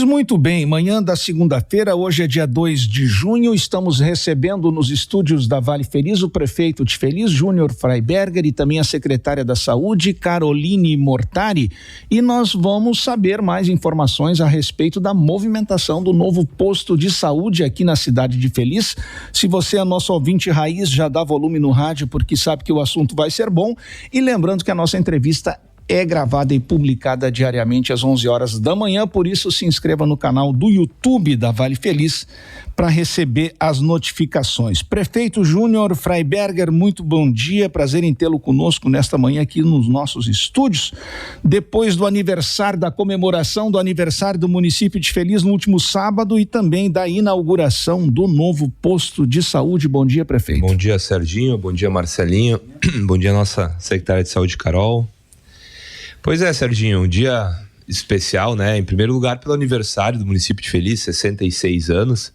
muito bem, manhã da segunda-feira, hoje é dia 2 de junho, estamos recebendo nos estúdios da Vale Feliz o prefeito de Feliz, Júnior Freiberger, e também a secretária da Saúde, Caroline Mortari, e nós vamos saber mais informações a respeito da movimentação do novo posto de saúde aqui na cidade de Feliz. Se você é nosso ouvinte raiz, já dá volume no rádio porque sabe que o assunto vai ser bom, e lembrando que a nossa entrevista é gravada e publicada diariamente às 11 horas da manhã, por isso se inscreva no canal do YouTube da Vale Feliz para receber as notificações. Prefeito Júnior Freiberger, muito bom dia, prazer em tê-lo conosco nesta manhã aqui nos nossos estúdios. Depois do aniversário, da comemoração do aniversário do município de Feliz no último sábado e também da inauguração do novo posto de saúde. Bom dia, prefeito. Bom dia, Serginho, bom dia, Marcelinho, bom dia, nossa secretária de saúde, Carol. Pois é, Serginho, um dia especial, né? Em primeiro lugar, pelo aniversário do município de Feliz, 66 anos.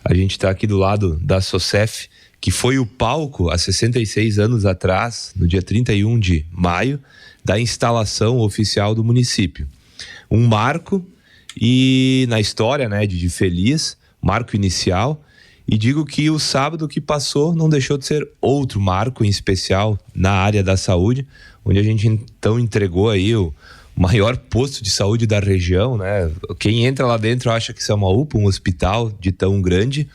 A gente está aqui do lado da SOCEF, que foi o palco há 66 anos atrás, no dia 31 de maio, da instalação oficial do município. Um marco e na história, né, de Feliz, marco inicial. E digo que o sábado que passou não deixou de ser outro marco em especial na área da saúde, onde a gente então entregou aí o maior posto de saúde da região, né? Quem entra lá dentro acha que isso é uma UPA, um hospital de tão grande,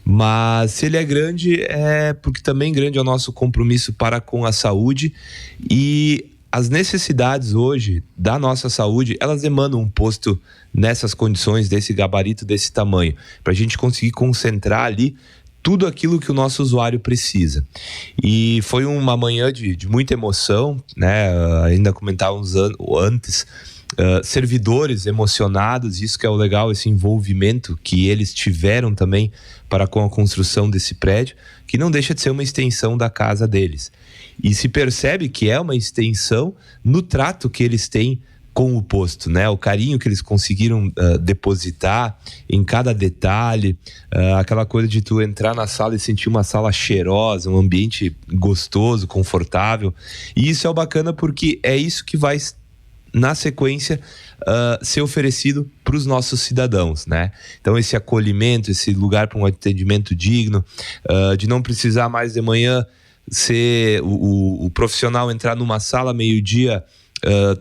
mas se ele é grande é porque também grande é o nosso compromisso para com a saúde, e as necessidades hoje da nossa saúde, elas demandam um posto nessas condições, desse gabarito, desse tamanho, para a gente conseguir concentrar ali tudo aquilo que o nosso usuário precisa. E foi uma manhã de muita emoção, né? Ainda comentávamos antes, servidores emocionados, isso que é o legal, esse envolvimento que eles tiveram também para com a construção desse prédio, que não deixa de ser uma extensão da casa deles. E se percebe que é uma extensão no trato que eles têm com o posto, né? O carinho que eles conseguiram depositar em cada detalhe, aquela coisa de tu entrar na sala e sentir uma sala cheirosa, um ambiente gostoso, confortável. E isso é o bacana porque é isso que vai, na sequência, ser oferecido para os nossos cidadãos, né? Então esse acolhimento, esse lugar para um atendimento digno, de não precisar mais de manhã ser o profissional entrar numa sala meio-dia,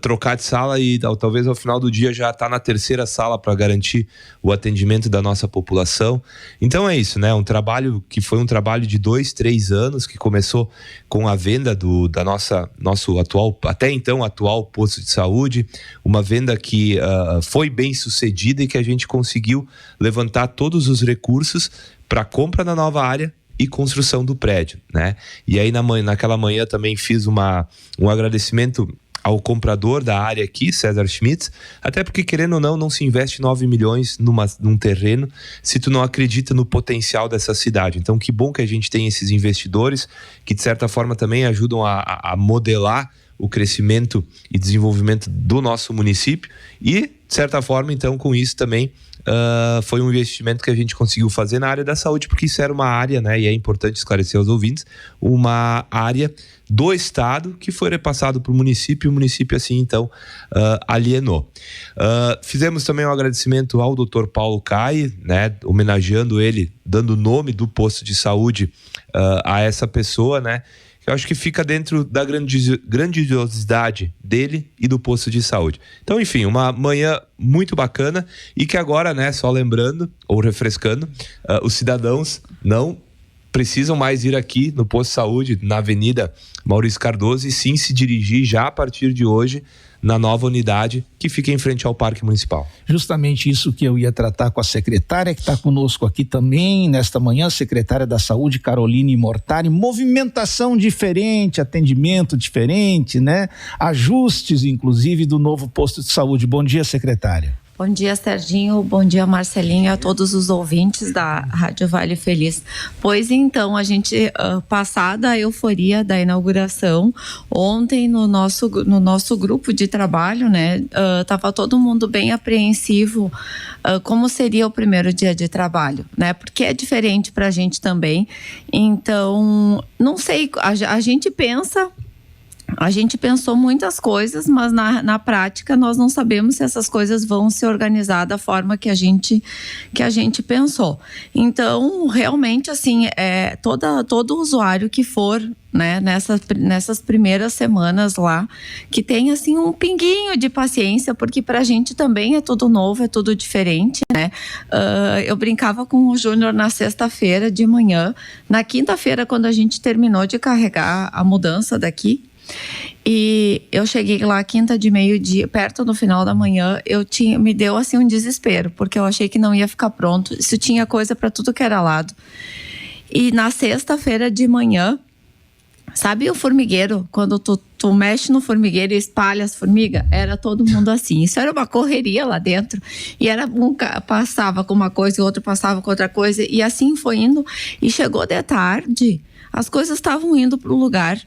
trocar de sala e talvez ao final do dia já está na terceira sala para garantir o atendimento da nossa população. Então é isso, né? Um trabalho que foi um trabalho de 2, 3 anos, que começou com a venda da nosso atual, até então atual posto de saúde, uma venda que foi bem sucedida e que a gente conseguiu levantar todos os recursos para a compra da nova área e construção do prédio, né? E aí naquela manhã também fiz um agradecimento ao comprador da área aqui, César Schmitz, até porque, querendo ou não se investe 9 milhões num terreno se tu não acredita no potencial dessa cidade. Então, que bom que a gente tem esses investidores que, de certa forma, também ajudam a modelar o crescimento e desenvolvimento do nosso município e, de certa forma, então, com isso também foi um investimento que a gente conseguiu fazer na área da saúde, porque isso era uma área, né, e é importante esclarecer aos ouvintes, uma área do estado que foi repassado para o município, e o município assim então alienou. Fizemos também um agradecimento ao Dr. Paulo Cai, né, homenageando ele, dando o nome do posto de saúde a essa pessoa, né? Eu acho que fica dentro da grandiosidade dele e do posto de saúde. Então, enfim, uma manhã muito bacana e que agora, né, só lembrando ou refrescando, os cidadãos não precisam mais ir aqui no posto de saúde, na Avenida Maurício Cardoso, e sim se dirigir já a partir de hoje na nova unidade que fica em frente ao Parque Municipal. Justamente isso que eu ia tratar com a secretária, que está conosco aqui também nesta manhã, a secretária da Saúde, Caroline Mortari. Movimentação diferente, atendimento diferente, né? Ajustes, inclusive, do novo posto de saúde. Bom dia, secretária. Bom dia, Serginho. Bom dia, Marcelinho, a todos os ouvintes da Rádio Vale Feliz. Pois então, a gente, passada a euforia da inauguração, ontem no nosso grupo de trabalho, né, tava todo mundo bem apreensivo como seria o primeiro dia de trabalho, né, porque é diferente pra gente também. Então, não sei, a gente pensa A gente pensou muitas coisas, mas na prática nós não sabemos se essas coisas vão se organizar da forma que a gente pensou. Então, realmente, assim, todo usuário que for, né, nessas primeiras semanas lá, que tem, assim, um pinguinho de paciência, porque pra gente também é tudo novo, é tudo diferente, né? Eu brincava com o Júnior na sexta-feira de manhã. Na quinta-feira, quando a gente terminou de carregar a mudança daqui, e eu cheguei lá quinta de meio-dia, perto do final da manhã, me deu assim um desespero, porque eu achei que não ia ficar pronto. Isso tinha coisa para tudo que era lado. E na sexta-feira de manhã, sabe o formigueiro? Quando tu mexe no formigueiro e espalha as formigas, era todo mundo assim. Isso era uma correria lá dentro. E era passava com uma coisa e o outro passava com outra coisa. E assim foi indo. E chegou de tarde, as coisas estavam indo para o lugar,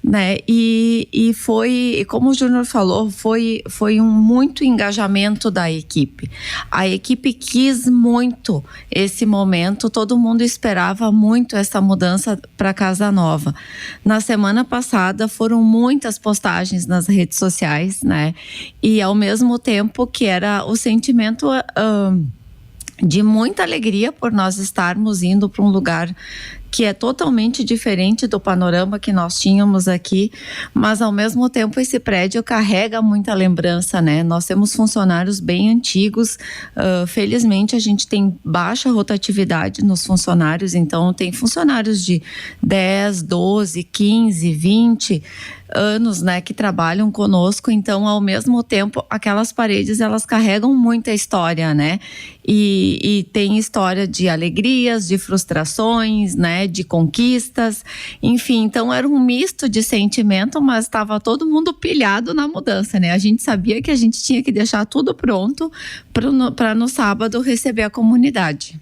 né? E foi, como o Júnior falou, foi muito engajamento da equipe. A equipe quis muito esse momento, todo mundo esperava muito essa mudança para Casa Nova. Na semana passada foram muitas postagens nas redes sociais, né? E ao mesmo tempo que era o sentimento de muita alegria por nós estarmos indo para um lugar que é totalmente diferente do panorama que nós tínhamos aqui, mas ao mesmo tempo esse prédio carrega muita lembrança, né? Nós temos funcionários bem antigos, felizmente a gente tem baixa rotatividade nos funcionários, então tem funcionários de 10, 12, 15, 20 anos, né, que trabalham conosco, então ao mesmo tempo aquelas paredes elas carregam muita história, né, e tem história de alegrias, de frustrações, né, de conquistas, enfim, então era um misto de sentimento, mas estava todo mundo pilhado na mudança, né, a gente sabia que a gente tinha que deixar tudo pronto para no sábado receber a comunidade.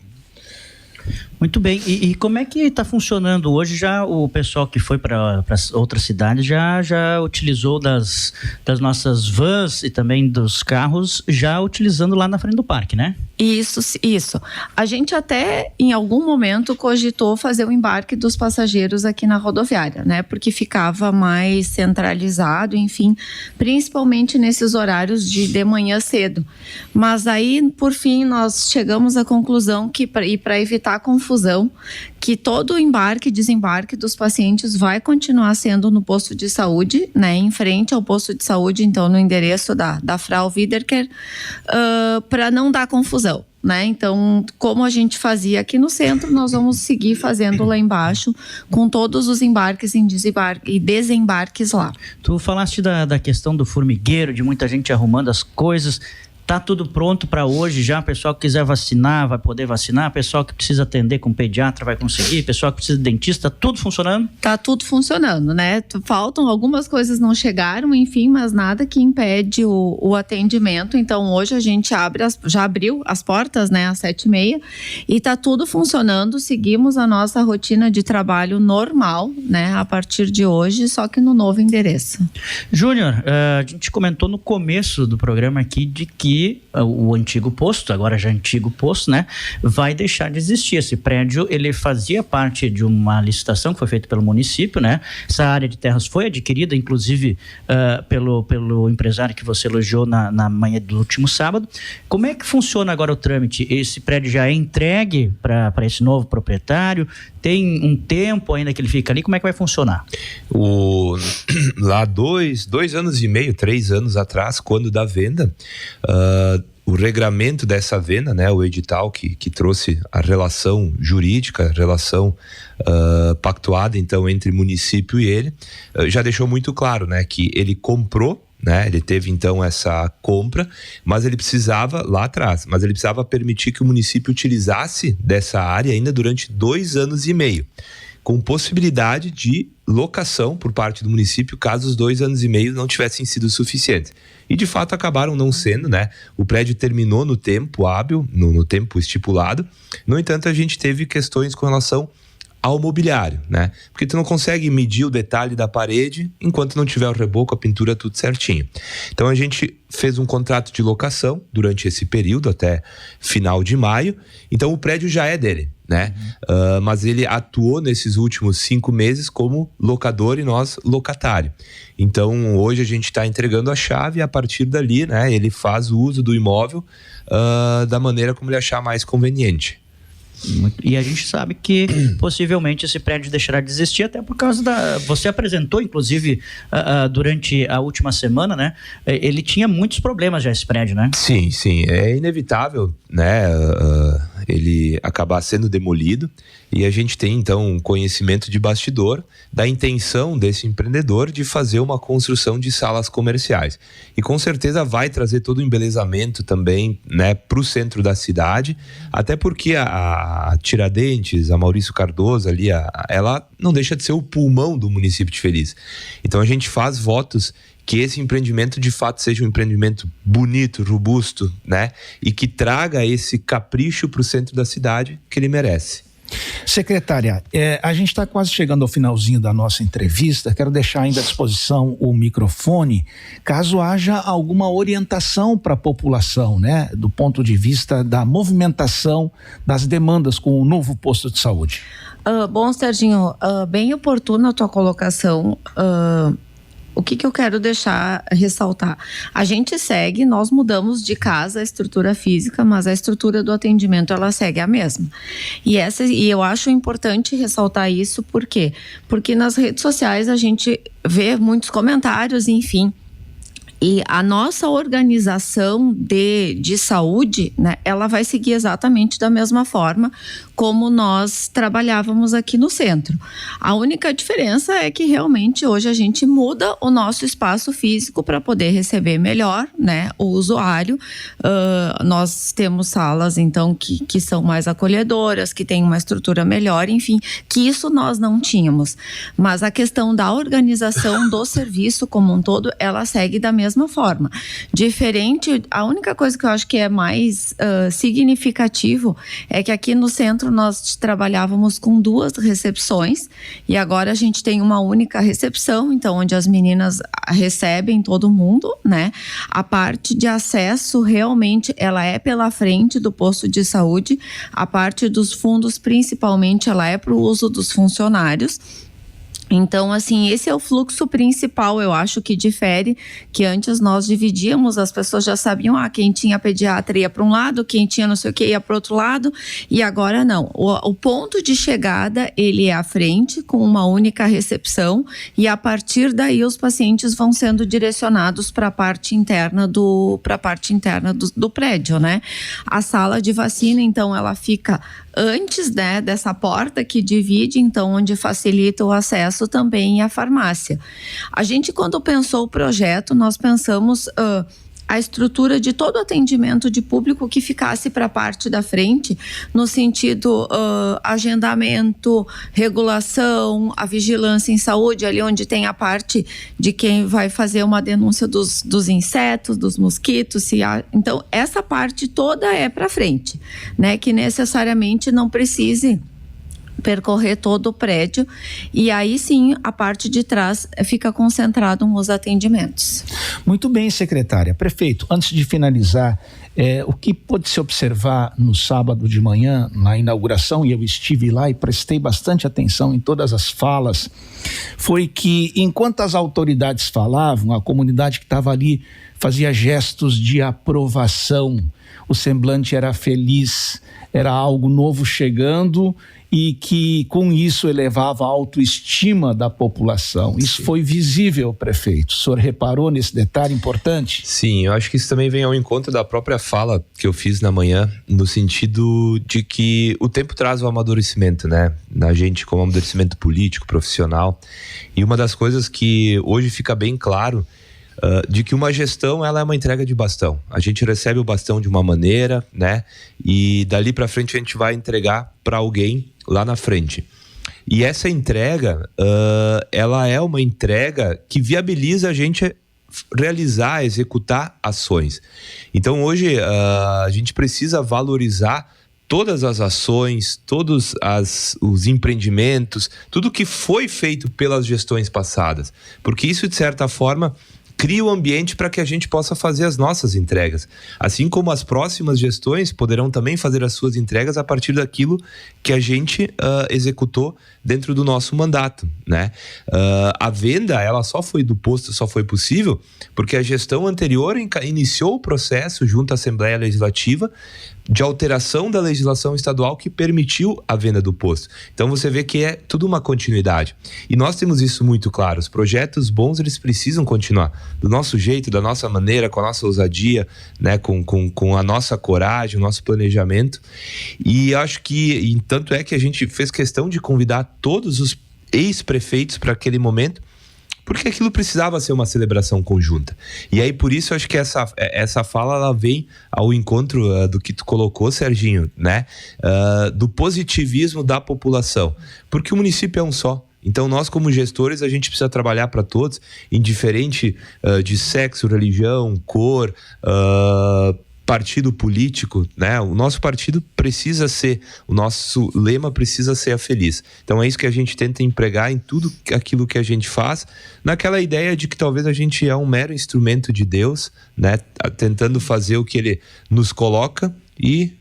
Muito bem, e como é que está funcionando hoje? Já o pessoal que foi para outras cidades já utilizou das nossas vans e também dos carros, já utilizando lá na frente do parque, né? Isso. A gente até em algum momento cogitou fazer o embarque dos passageiros aqui na rodoviária, né? Porque ficava mais centralizado, enfim, principalmente nesses horários de manhã cedo. Mas aí, por fim, nós chegamos à conclusão que para evitar confusão, que todo o embarque e desembarque dos pacientes vai continuar sendo no posto de saúde, né, em frente ao posto de saúde, então no endereço da Frau Wiederkehr, para não dar confusão, né? Então, como a gente fazia aqui no centro, nós vamos seguir fazendo lá embaixo, com todos os embarques e desembarques lá. Tu falaste da questão do formigueiro, de muita gente arrumando as coisas. Tá tudo pronto para hoje já? O pessoal que quiser vacinar vai poder vacinar, o pessoal que precisa atender com pediatra vai conseguir, o pessoal que precisa de dentista, tudo funcionando? Tá tudo funcionando, né? Faltam algumas coisas, não chegaram, enfim, mas nada que impede o atendimento. Então hoje a gente já abriu as portas, né, às 7h30 e tá tudo funcionando, seguimos a nossa rotina de trabalho normal, né, a partir de hoje, só que no novo endereço. Júnior, a gente comentou no começo do programa aqui de que o antigo posto, agora já antigo posto, né, vai deixar de existir. Esse prédio, ele fazia parte de uma licitação que foi feita pelo município, né? Essa área de terras foi adquirida, inclusive, pelo empresário que você elogiou na manhã do último sábado. Como é que funciona agora o trâmite? Esse prédio já é entregue para esse novo proprietário? Tem um tempo ainda que ele fica ali? Como é que vai funcionar? Lá 2 anos e meio, 3 anos atrás, quando da venda, o regramento dessa venda, né, o edital que trouxe a relação jurídica, a relação pactuada então entre município e ele, já deixou muito claro, né, que ele comprou, né, ele teve então essa compra, mas ele precisava lá atrás, mas ele precisava permitir que o município utilizasse dessa área ainda durante 2 anos e meio, com possibilidade de locação por parte do município caso os 2 anos e meio não tivessem sido suficientes. E de fato acabaram não sendo, né? O prédio terminou no tempo hábil, no tempo estipulado. No entanto, a gente teve questões com relação ao mobiliário, né? Porque tu não consegue medir o detalhe da parede enquanto não tiver o reboco, a pintura, tudo certinho. Então a gente fez um contrato de locação durante esse período, até final de maio. Então o prédio já é dele, né? Mas ele atuou nesses últimos 5 meses como locador e nós locatário. Então hoje a gente está entregando a chave e a partir dali, né, ele faz o uso do imóvel da maneira como ele achar mais conveniente. E a gente sabe que possivelmente esse prédio deixará de existir até por causa você apresentou, inclusive, durante a última semana, né? Ele tinha muitos problemas já, esse prédio, né? Sim, é inevitável, né, ele acabar sendo demolido, e a gente tem então um conhecimento de bastidor da intenção desse empreendedor de fazer uma construção de salas comerciais, e com certeza vai trazer todo o embelezamento também, né, para o centro da cidade, até porque a Tiradentes, a Maurício Cardoso ali, ela não deixa de ser o pulmão do município de Feliz. Então a gente faz votos que esse empreendimento de fato seja um empreendimento bonito, robusto, né? E que traga esse capricho para o centro da cidade que ele merece. Secretária, a gente está quase chegando ao finalzinho da nossa entrevista. Quero deixar ainda à disposição o microfone, caso haja alguma orientação para a população, né? Do ponto de vista da movimentação das demandas com o novo posto de saúde. Bom, Serginho, bem oportuna a tua colocação. O que eu quero ressaltar? A gente segue, nós mudamos de casa a estrutura física, mas a estrutura do atendimento, ela segue a mesma. E eu acho importante ressaltar isso, por quê? Porque nas redes sociais a gente vê muitos comentários, enfim. E a nossa organização de saúde, né, ela vai seguir exatamente da mesma forma como nós trabalhávamos aqui no centro. A única diferença é que realmente hoje a gente muda o nosso espaço físico para poder receber melhor, né, o usuário. Nós temos salas, então, que são mais acolhedoras, que têm uma estrutura melhor, enfim, que isso nós não tínhamos. Mas a questão da organização do serviço como um todo, ela segue da mesma forma. Diferente, a única coisa que eu acho que é mais significativo é que aqui no centro nós trabalhávamos com 2 recepções e agora a gente tem uma única recepção, então onde as meninas recebem todo mundo, né? A parte de acesso realmente ela é pela frente do posto de saúde, a parte dos fundos principalmente ela é para o uso dos funcionários. Então, assim, esse é o fluxo principal, eu acho que difere, que antes nós dividíamos, as pessoas já sabiam, quem tinha pediatra ia para um lado, quem tinha não sei o que ia para o outro lado, e agora não. O ponto de chegada, ele é à frente, com uma única recepção, e a partir daí os pacientes vão sendo direcionados para a parte interna do prédio, né? A sala de vacina, então, ela fica antes, né, dessa porta que divide, então, onde facilita o acesso também à farmácia. A gente, quando pensou o projeto, nós pensamos a estrutura de todo atendimento de público que ficasse para a parte da frente, no sentido agendamento, regulação, a vigilância em saúde, ali onde tem a parte de quem vai fazer uma denúncia dos insetos, dos mosquitos. Então, essa parte toda é para frente, né? Que necessariamente não precise percorrer todo o prédio, e aí sim a parte de trás fica concentrado nos atendimentos. Muito bem, secretária. Prefeito, antes de finalizar, o que pôde se observar no sábado de manhã, na inauguração, e eu estive lá e prestei bastante atenção em todas as falas, foi que enquanto as autoridades falavam, a comunidade que estava ali fazia gestos de aprovação, o semblante era feliz, era algo novo chegando, e que com isso elevava a autoestima da população. Isso foi visível, prefeito. O senhor reparou nesse detalhe importante? Sim, eu acho que isso também vem ao encontro da própria fala que eu fiz na manhã, no sentido de que o tempo traz o amadurecimento, né? Na gente, como amadurecimento político, profissional. E uma das coisas que hoje fica bem claro de que uma gestão, ela é uma entrega de bastão. A gente recebe o bastão de uma maneira, né? E dali para frente a gente vai entregar para alguém lá na frente. E essa entrega, ela é uma entrega que viabiliza a gente realizar, executar ações. Então hoje a gente precisa valorizar todas as ações, todos os empreendimentos, tudo que foi feito pelas gestões passadas. Porque isso, de certa forma, cria o ambiente para que a gente possa fazer as nossas entregas. Assim como as próximas gestões poderão também fazer as suas entregas a partir daquilo que a gente executou dentro do nosso mandato, né? A venda, ela só foi do posto, só foi possível porque a gestão anterior iniciou o processo junto à Assembleia Legislativa de alteração da legislação estadual que permitiu a venda do posto. Então você vê que é tudo uma continuidade. E nós temos isso muito claro. Os projetos bons, eles precisam continuar do nosso jeito, da nossa maneira, com a nossa ousadia, né? com a nossa coragem, o nosso planejamento. E acho que, tanto é que a gente fez questão de convidar todos os ex-prefeitos para aquele momento, porque aquilo precisava ser uma celebração conjunta. E aí, por isso, eu acho que essa fala, ela vem ao encontro do que tu colocou, Serginho, né? Do positivismo da população. Porque o município é um só. Então, nós, como gestores, a gente precisa trabalhar para todos, indiferente de sexo, religião, cor, partido político, né? O nosso partido precisa ser, o nosso lema precisa ser a feliz. Então é isso que a gente tenta empregar em tudo aquilo que a gente faz, naquela ideia de que talvez a gente é um mero instrumento de Deus, né? Tentando fazer o que Ele nos coloca e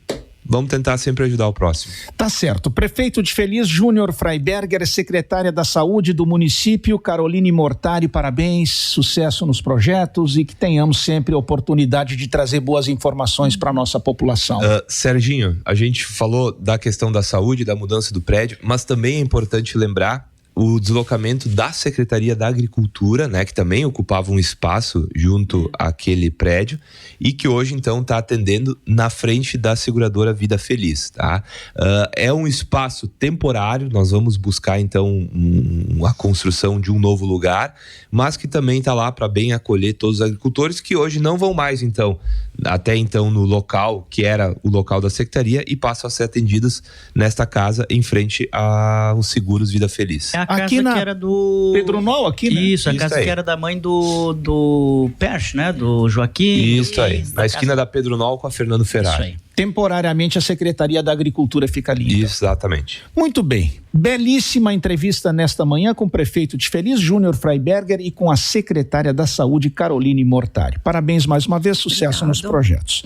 vamos tentar sempre ajudar o próximo. Tá certo. Prefeito de Feliz, Júnior Freiberger, secretária da Saúde do município, Caroline Mortari, parabéns, sucesso nos projetos e que tenhamos sempre a oportunidade de trazer boas informações para a nossa população. Serginho, a gente falou da questão da saúde, da mudança do prédio, mas também é importante lembrar o deslocamento da Secretaria da Agricultura, né, que também ocupava um espaço junto àquele prédio e que hoje, então, está atendendo na frente da seguradora Vida Feliz, tá? É um espaço temporário, nós vamos buscar, então, a construção de um novo lugar, mas que também está lá para bem acolher todos os agricultores que hoje não vão mais, então, até então no local que era o local da Secretaria e passam a ser atendidos nesta casa em frente aos seguros Vida Feliz. É a casa aqui que era do Pedro Nol, aqui, né? Isso, a casa que era da mãe do Perch, né? Do Joaquim. Isso aí, na esquina da Pedro Nol com a Fernando Ferrari. Isso aí. Temporariamente a Secretaria da Agricultura fica ali. Então. Exatamente. Muito bem. Belíssima entrevista nesta manhã com o prefeito de Feliz, Júnior Freiberger, e com a secretária da Saúde, Caroline Mortari. Parabéns mais uma vez, sucesso nos projetos.